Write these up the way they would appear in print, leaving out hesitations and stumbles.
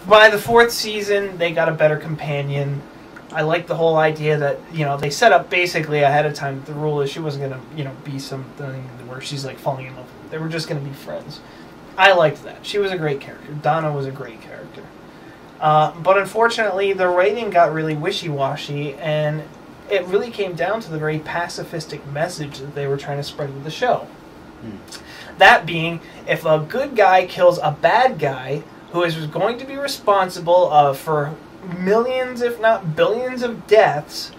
by the 4th season, they got a better companion. I like the whole idea that, you know, they set up basically ahead of time that the rule is she wasn't going to, you know, be something where she's like falling in love with them. They were just going to be friends. I liked that. She was a great character. Donna was a great character. But unfortunately, the writing got really wishy-washy, and it really came down to the very pacifistic message that they were trying to spread with the show. That being, if a good guy kills a bad guy who is going to be responsible for millions, if not billions of deaths,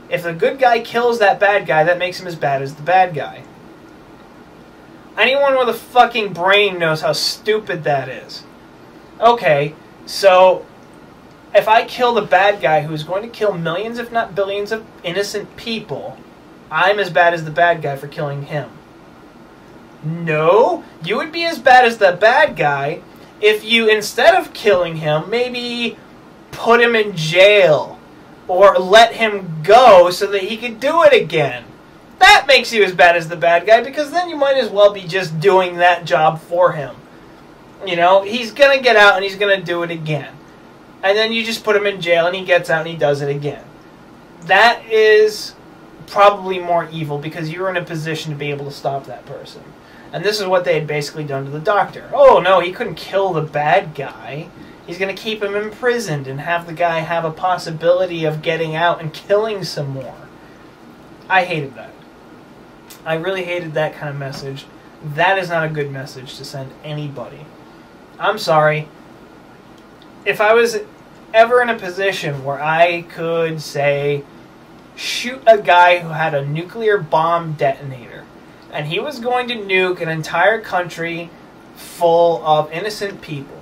if the good guy kills that bad guy, that makes him as bad as the bad guy. Anyone with a fucking brain knows how stupid that is. Okay, so if I kill the bad guy who's going to kill millions, if not billions of innocent people, I'm as bad as the bad guy for killing him. No, you would be as bad as the bad guy if you, instead of killing him, maybe put him in jail or let him go so that he could do it again. That makes you as bad as the bad guy, because then you might as well be just doing that job for him. You know, he's going to get out and he's going to do it again. And then you just put him in jail and he gets out and he does it again. That is probably more evil, because you're in a position to be able to stop that person. And this is what they had basically done to the Doctor. Oh no, he couldn't kill the bad guy. He's going to keep him imprisoned and have the guy have a possibility of getting out and killing some more. I hated that. I really hated that kind of message. That is not a good message to send anybody. I'm sorry. If I was ever in a position where I could, say, shoot a guy who had a nuclear bomb detonator, and he was going to nuke an entire country full of innocent people,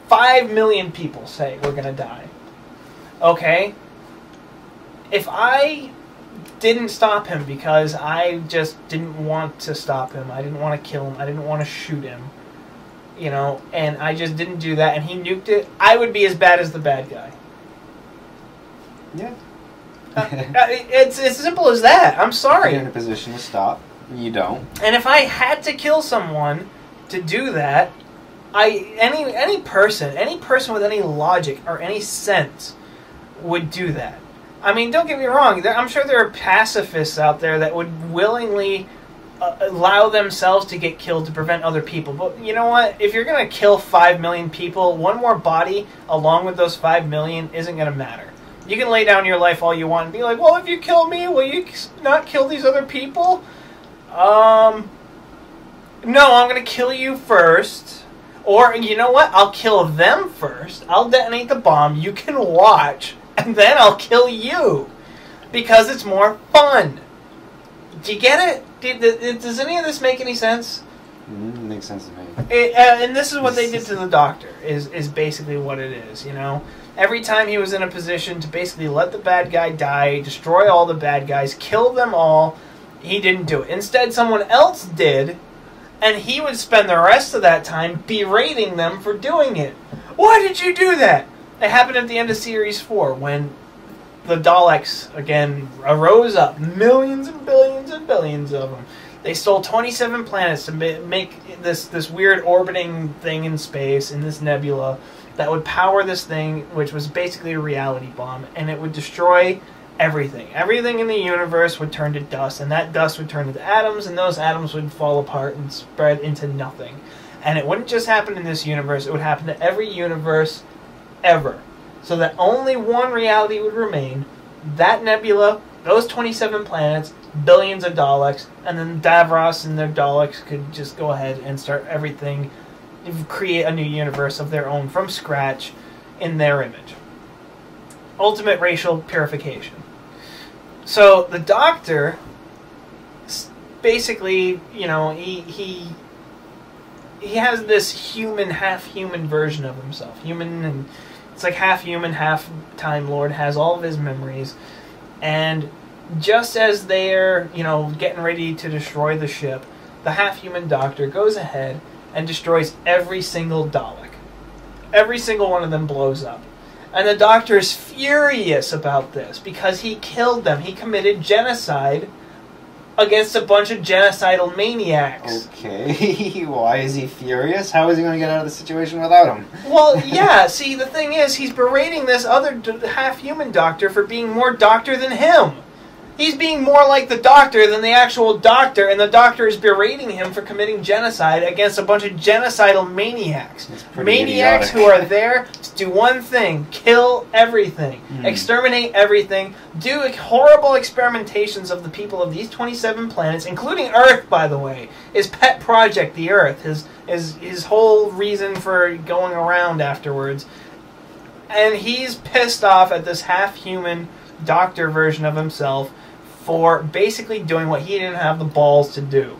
5 million people, say, were going to die. Okay? If I didn't stop him because I just didn't want to stop him, I didn't want to kill him, I didn't want to shoot him, you know, and I just didn't do that, and he nuked it, I would be as bad as the bad guy. Yeah. It's as simple as that. I'm sorry. You're in a position to stop. You don't. And if I had to kill someone to do that, any person with any logic or any sense would do that. I mean, don't get me wrong. I'm sure there are pacifists out there that would willingly allow themselves to get killed to prevent other people. But you know what? If you're going to kill 5 million people, one more body along with those 5 million isn't going to matter. You can lay down your life all you want and be like, well, if you kill me, will you not kill these other people? No, I'm going to kill you first. Or, you know what? I'll kill them first. I'll detonate the bomb. You can watch. And then I'll kill you. Because it's more fun. Do you get it? Does any of this make any sense? It makes sense to me. And this is what they did to the Doctor, is basically what it is, you know? Every time he was in a position to basically let the bad guy die, destroy all the bad guys, kill them all, he didn't do it. Instead, someone else did, and he would spend the rest of that time berating them for doing it. Why did you do that? It happened at the end of Series 4, when the Daleks, again, arose up. Millions and billions and billions of them. They stole 27 planets to make this weird orbiting thing in space, in this nebula, that would power this thing, which was basically a reality bomb, and it would destroy everything. Everything in the universe would turn to dust, and that dust would turn into atoms, and those atoms would fall apart and spread into nothing. And it wouldn't just happen in this universe, it would happen to every universe ever. So that only one reality would remain, that nebula, those 27 planets, billions of Daleks, and then Davros and their Daleks could just go ahead and start everything, create a new universe of their own from scratch in their image. Ultimate racial purification. So the Doctor, basically, you know, he has this human, half-human version of himself. Human, and it's like half human, half Time Lord, has all of his memories, and just as they're, you know, getting ready to destroy the ship, the half-human Doctor goes ahead and destroys every single Dalek. Every single one of them blows up. And the Doctor is furious about this because he killed them. He committed genocide against a bunch of genocidal maniacs. Okay, why is he furious? How is he going to get out of the situation without him? Well, yeah, see, the thing is, he's berating this other half-human doctor for being more doctor than him. He's being more like the doctor than the actual doctor, and the doctor is berating him for committing genocide against a bunch of genocidal maniacs. Maniacs idiotic. who are there to do one thing: kill everything, exterminate everything, do horrible experimentations of the people of these 27 planets, including Earth, by the way. His pet project, the Earth, his whole reason for going around afterwards. And he's pissed off at this half-human doctor version of himself for basically doing what he didn't have the balls to do.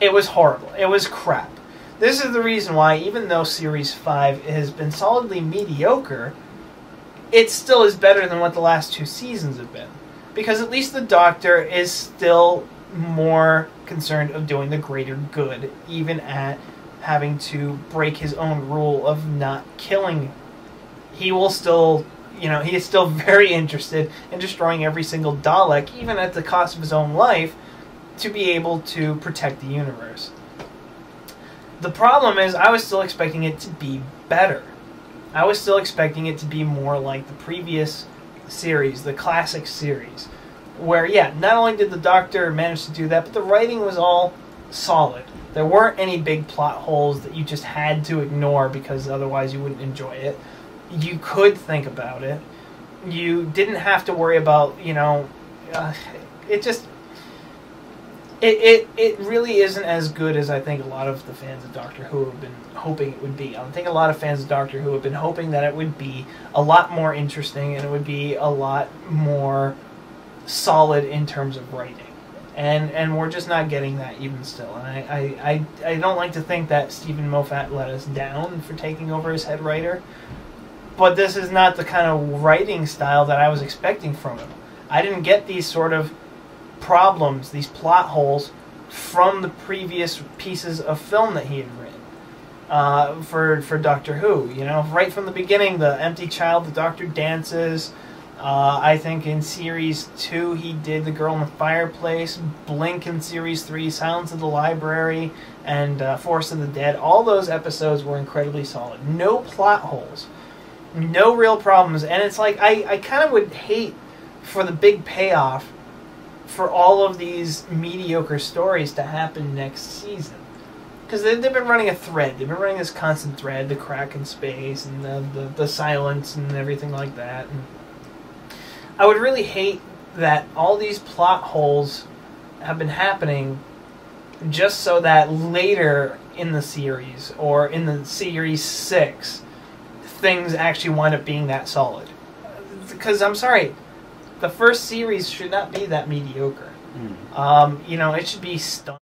It was horrible. It was crap. This is the reason why, even though Series 5 has been solidly mediocre, it still is better than what the last 2 seasons have been. Because at least the Doctor is still more concerned of doing the greater good, even at having to break his own rule of not killing. He will still... he is still very interested in destroying every single Dalek, even at the cost of his own life, to be able to protect the universe. The problem is, I was still expecting it to be better. I was still expecting it to be more like the previous series, the classic series, where, yeah, not only did the Doctor manage to do that, but the writing was all solid. There weren't any big plot holes that you just had to ignore because otherwise you wouldn't enjoy it. You could think about it. You didn't have to worry about, it just... It really isn't as good as I think a lot of the fans of Doctor Who have been hoping it would be. I think a lot of fans of Doctor Who have been hoping that it would be a lot more interesting and it would be a lot more solid in terms of writing. And we're just not getting that even still. And I don't like to think that Stephen Moffat let us down for taking over as head writer. But this is not the kind of writing style that I was expecting from him. I didn't get these sort of problems, these plot holes, from the previous pieces of film that he had written for Doctor Who. Right from the beginning, the empty child, the Doctor dances. I think in Series 2 he did The Girl in the Fireplace, Blink in Series 3, Silence of the Library, and Force of the Dead. All those episodes were incredibly solid. No plot holes. No real problems, and it's like, I kind of would hate for the big payoff for all of these mediocre stories to happen next season. Because they've been running a thread. They've been running this constant thread, the crack in space, and the silence, and everything like that. And I would really hate that all these plot holes have been happening just so that later in the series, or in the Series 6, things actually wind up being that solid. Because, I'm sorry, the first series should not be that mediocre. It should be stunning.